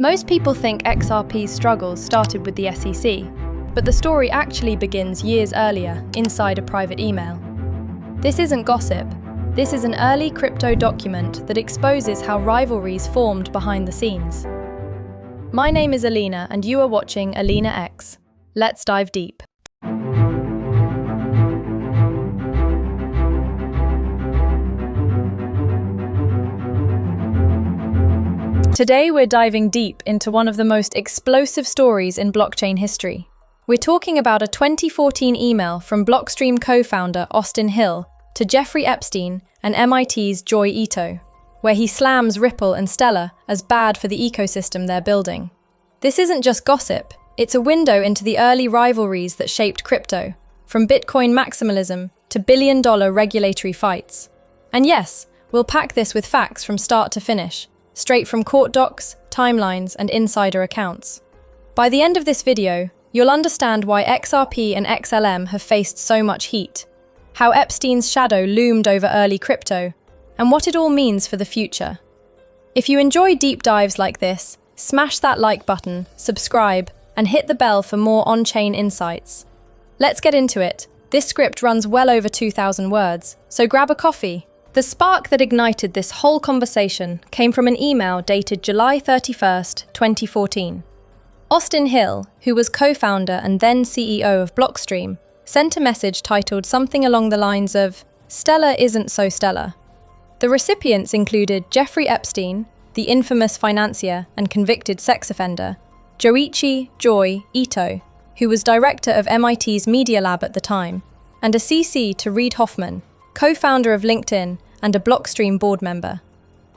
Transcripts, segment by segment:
Most people think XRP's struggles started with the SEC, but the story actually begins years earlier, inside a private email. This isn't gossip. This is an early crypto document that exposes how rivalries formed behind the scenes. My name is Alina, and you are watching Alina X. Let's dive deep. Today we're diving deep into one of the most explosive stories in blockchain history. We're talking about a 2014 email from Blockstream co-founder Austin Hill to Jeffrey Epstein and MIT's Joi Ito, where he slams Ripple and Stellar as bad for the ecosystem they're building. This isn't just gossip, it's a window into the early rivalries that shaped crypto, from Bitcoin maximalism to billion-dollar regulatory fights. And yes, we'll pack this with facts from start to finish, straight from court docs, timelines, and insider accounts. By the end of this video, you'll understand why XRP and XLM have faced so much heat, how Epstein's shadow loomed over early crypto, and what it all means for the future. If you enjoy deep dives like this, smash that like button, subscribe, and hit the bell for more on-chain insights. Let's get into it. This script runs well over 2,000 words, so grab a coffee. The spark that ignited this whole conversation came from an email dated July 31st, 2014. Austin Hill, who was co-founder and then CEO of Blockstream, sent a message titled something along the lines of, "Stellar isn't so stellar." The recipients included Jeffrey Epstein, the infamous financier and convicted sex offender, Joi Ito, who was director of MIT's Media Lab at the time, and a CC to Reid Hoffman, co-founder of LinkedIn and a Blockstream board member.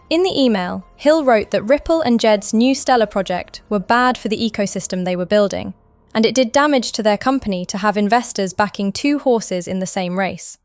In the email, Hill wrote that Ripple and Jed's new Stellar project were bad for the ecosystem they were building, and it did damage to their company to have investors backing two horses in the same race.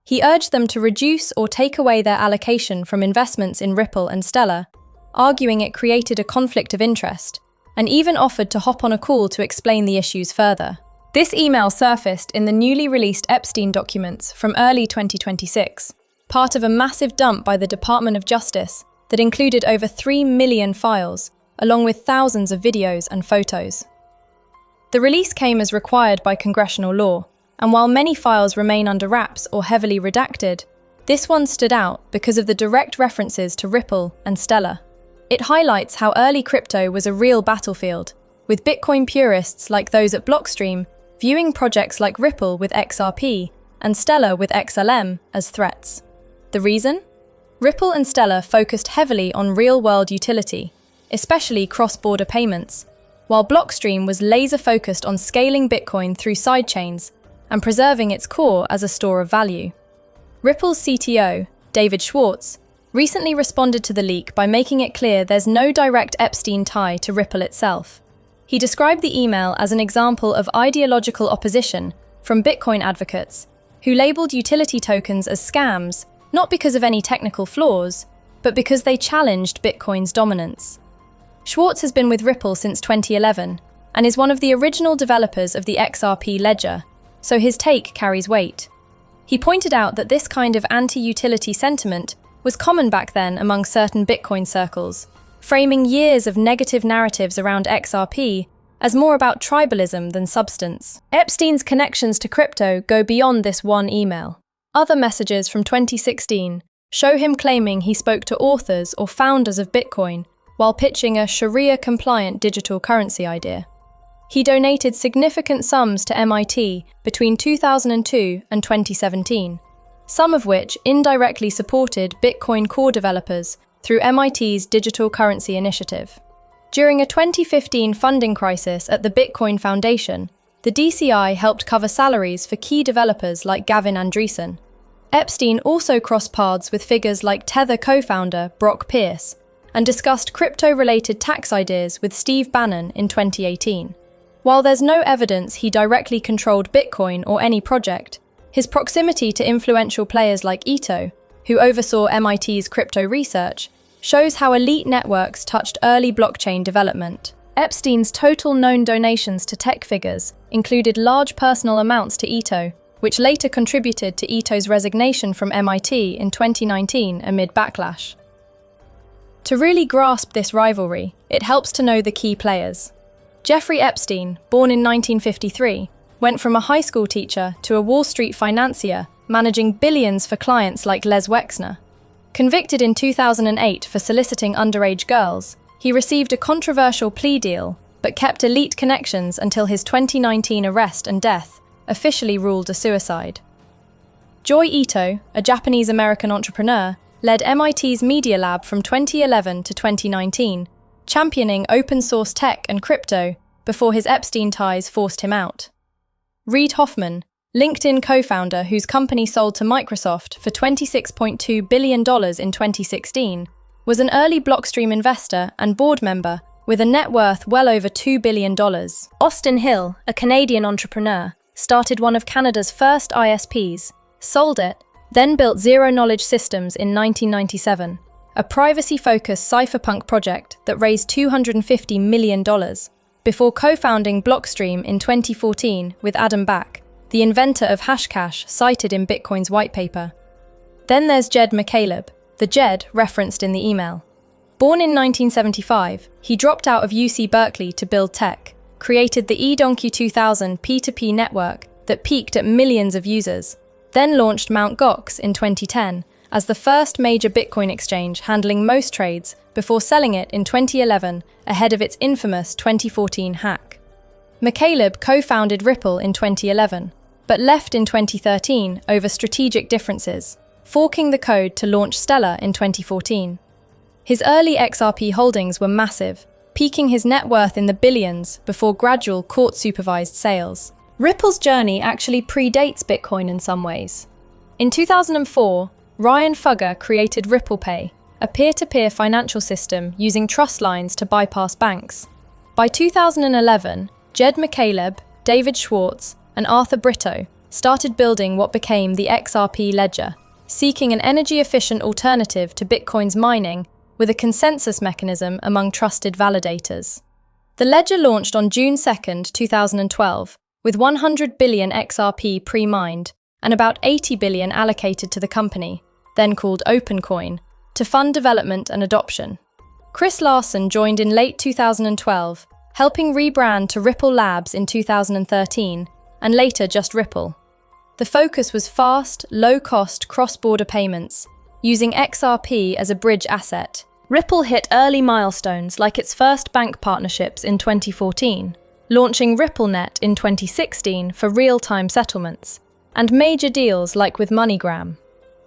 He urged them to reduce or take away their allocation from investments in Ripple and Stellar, arguing it created a conflict of interest, and even offered to hop on a call to explain the issues further. This email surfaced in the newly released Epstein documents from early 2026, part of a massive dump by the Department of Justice that included over 3 million files, along with thousands of videos and photos. The release came as required by congressional law, and while many files remain under wraps or heavily redacted, this one stood out because of the direct references to Ripple and Stellar. It highlights how early crypto was a real battlefield, with Bitcoin purists like those at Blockstream viewing projects like Ripple with XRP and Stellar with XLM as threats. The reason? Ripple and Stellar focused heavily on real-world utility, especially cross-border payments, while Blockstream was laser-focused on scaling Bitcoin through sidechains and preserving its core as a store of value. Ripple's CTO, David Schwartz, recently responded to the leak by making it clear there's no direct Epstein tie to Ripple itself. He described the email as an example of ideological opposition from Bitcoin advocates, who labeled utility tokens as scams, not because of any technical flaws, but because they challenged Bitcoin's dominance. Schwartz has been with Ripple since 2011 and is one of the original developers of the XRP ledger, so his take carries weight. He pointed out that this kind of anti-utility sentiment was common back then among certain Bitcoin circles, framing years of negative narratives around XRP as more about tribalism than substance. Epstein's connections to crypto go beyond this one email. Other messages from 2016 show him claiming he spoke to authors or founders of Bitcoin while pitching a Sharia-compliant digital currency idea. He donated significant sums to MIT between 2002 and 2017, some of which indirectly supported Bitcoin core developers through MIT's Digital Currency Initiative. During a 2015 funding crisis at the Bitcoin Foundation, the DCI helped cover salaries for key developers like Gavin Andresen. Epstein also crossed paths with figures like Tether co-founder Brock Pierce and discussed crypto-related tax ideas with Steve Bannon in 2018. While there's no evidence he directly controlled Bitcoin or any project, his proximity to influential players like Ito, who oversaw MIT's crypto research, shows how elite networks touched early blockchain development. Epstein's total known donations to tech figures included large personal amounts to Ito, which later contributed to Ito's resignation from MIT in 2019 amid backlash. To really grasp this rivalry, it helps to know the key players. Jeffrey Epstein, born in 1953, went from a high school teacher to a Wall Street financier, managing billions for clients like Les Wexner. Convicted in 2008 for soliciting underage girls, he received a controversial plea deal, but kept elite connections until his 2019 arrest and death, officially ruled a suicide. Joi Ito, a Japanese-American entrepreneur, led MIT's Media Lab from 2011 to 2019, championing open-source tech and crypto before his Epstein ties forced him out. Reid Hoffman, LinkedIn co-founder whose company sold to Microsoft for $26.2 billion in 2016, was an early Blockstream investor and board member with a net worth well over $2 billion. Austin Hill, a Canadian entrepreneur, started one of Canada's first ISPs, sold it, then built Zero Knowledge Systems in 1997, a privacy-focused cypherpunk project that raised $250 million, before co-founding Blockstream in 2014 with Adam Back, the inventor of Hashcash cited in Bitcoin's white paper. Then there's Jed McCaleb, the Jed referenced in the email. Born in 1975, he dropped out of UC Berkeley to build tech, created the eDonkey 2000 P2P network that peaked at millions of users, then launched Mt. Gox in 2010 as the first major Bitcoin exchange handling most trades before selling it in 2011 ahead of its infamous 2014 hack. McCaleb co-founded Ripple in 2011, but left in 2013 over strategic differences, forking the code to launch Stellar in 2014. His early XRP holdings were massive, peaking his net worth in the billions before gradual court-supervised sales. Ripple's journey actually predates Bitcoin in some ways. In 2004, Ryan Fugger created Ripple Pay, a peer-to-peer financial system using trust lines to bypass banks. By 2011, Jed McCaleb, David Schwartz, and Arthur Brito started building what became the XRP ledger, seeking an energy-efficient alternative to Bitcoin's mining with a consensus mechanism among trusted validators. The ledger launched on June 2, 2012, with 100 billion XRP pre-mined and about 80 billion allocated to the company, then called OpenCoin, to fund development and adoption. Chris Larson joined in late 2012, helping rebrand to Ripple Labs in 2013, and later just Ripple. The focus was fast, low-cost cross-border payments, using XRP as a bridge asset. Ripple hit early milestones like its first bank partnerships in 2014, launching RippleNet in 2016 for real-time settlements, and major deals like with MoneyGram.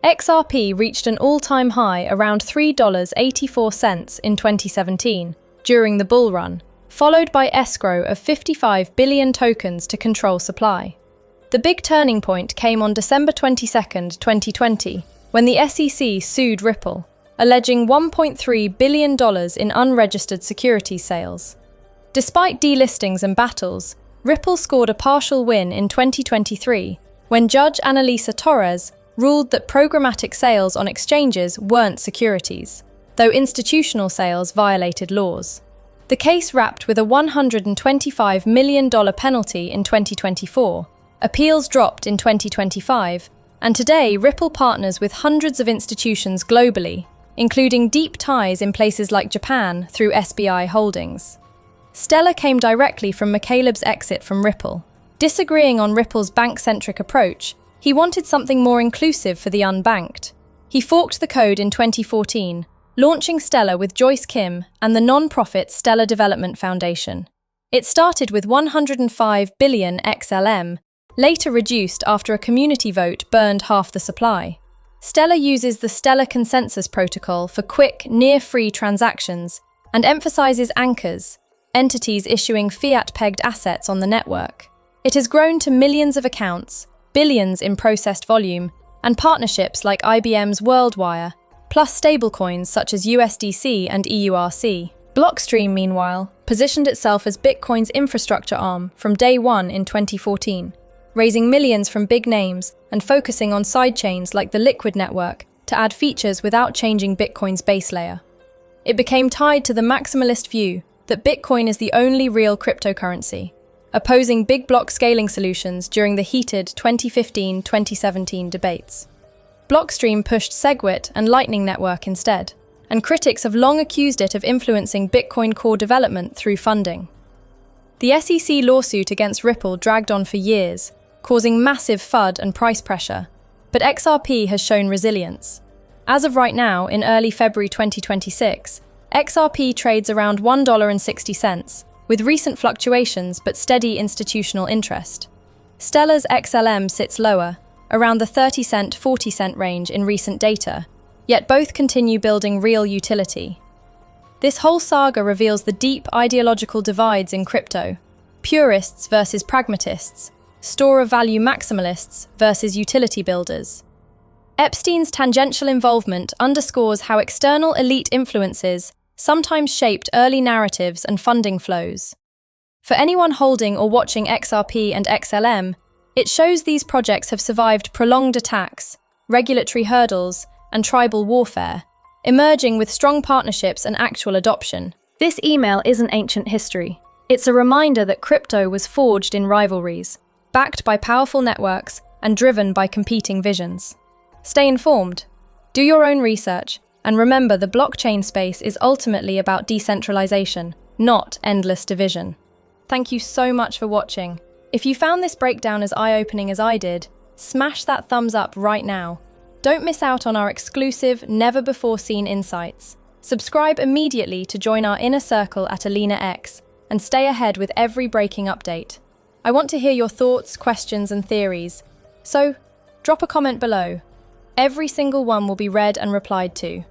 XRP reached an all-time high around $3.84 in 2017, during the bull run, followed by escrow of 55 billion tokens to control supply. The big turning point came on December 22, 2020, when the SEC sued Ripple, alleging $1.3 billion in unregistered securities sales. Despite delistings and battles, Ripple scored a partial win in 2023 when Judge Analisa Torres ruled that programmatic sales on exchanges weren't securities, though institutional sales violated laws. The case wrapped with a $125 million penalty in 2024, appeals dropped in 2025, and today Ripple partners with hundreds of institutions globally, including deep ties in places like Japan through SBI Holdings. Stellar came directly from McCaleb's exit from Ripple. Disagreeing on Ripple's bank-centric approach, he wanted something more inclusive for the unbanked. He forked the code in 2014, launching Stellar with Joyce Kim and the non-profit Stellar Development Foundation. It started with 105 billion XLM, later reduced after a community vote burned half the supply. Stellar uses the Stellar Consensus Protocol for quick, near-free transactions and emphasizes anchors, entities issuing fiat-pegged assets on the network. It has grown to millions of accounts, billions in processed volume, and partnerships like IBM's WorldWire, plus stablecoins such as USDC and EURC. Blockstream, meanwhile, positioned itself as Bitcoin's infrastructure arm from day one in 2014, raising millions from big names and focusing on sidechains like the Liquid network to add features without changing Bitcoin's base layer. It became tied to the maximalist view that Bitcoin is the only real cryptocurrency, opposing big block scaling solutions during the heated 2015-2017 debates. Blockstream pushed SegWit and Lightning Network instead, and critics have long accused it of influencing Bitcoin core development through funding. The SEC lawsuit against Ripple dragged on for years, causing massive FUD and price pressure, but XRP has shown resilience. As of right now, in early February 2026, XRP trades around $1.60, with recent fluctuations but steady institutional interest. Stellar's XLM sits lower, around the 30-cent, 40-cent range in recent data, yet both continue building real utility. This whole saga reveals the deep ideological divides in crypto: purists versus pragmatists, store-of-value maximalists versus utility builders. Epstein's tangential involvement underscores how external elite influences sometimes shaped early narratives and funding flows. For anyone holding or watching XRP and XLM, it shows these projects have survived prolonged attacks, regulatory hurdles, and tribal warfare, emerging with strong partnerships and actual adoption. This email isn't ancient history. It's a reminder that crypto was forged in rivalries, backed by powerful networks and driven by competing visions. Stay informed, do your own research, and remember the blockchain space is ultimately about decentralization, not endless division. Thank you so much for watching. If you found this breakdown as eye-opening as I did, smash that thumbs up right now. Don't miss out on our exclusive, never-before-seen insights. Subscribe immediately to join our inner circle at Alina X and stay ahead with every breaking update. I want to hear your thoughts, questions, and theories, so drop a comment below. Every single one will be read and replied to.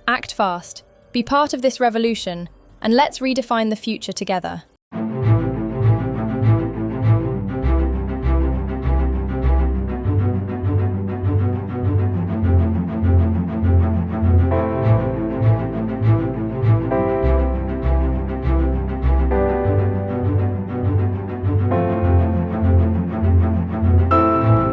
Act fast, be part of this revolution, and let's redefine the future together.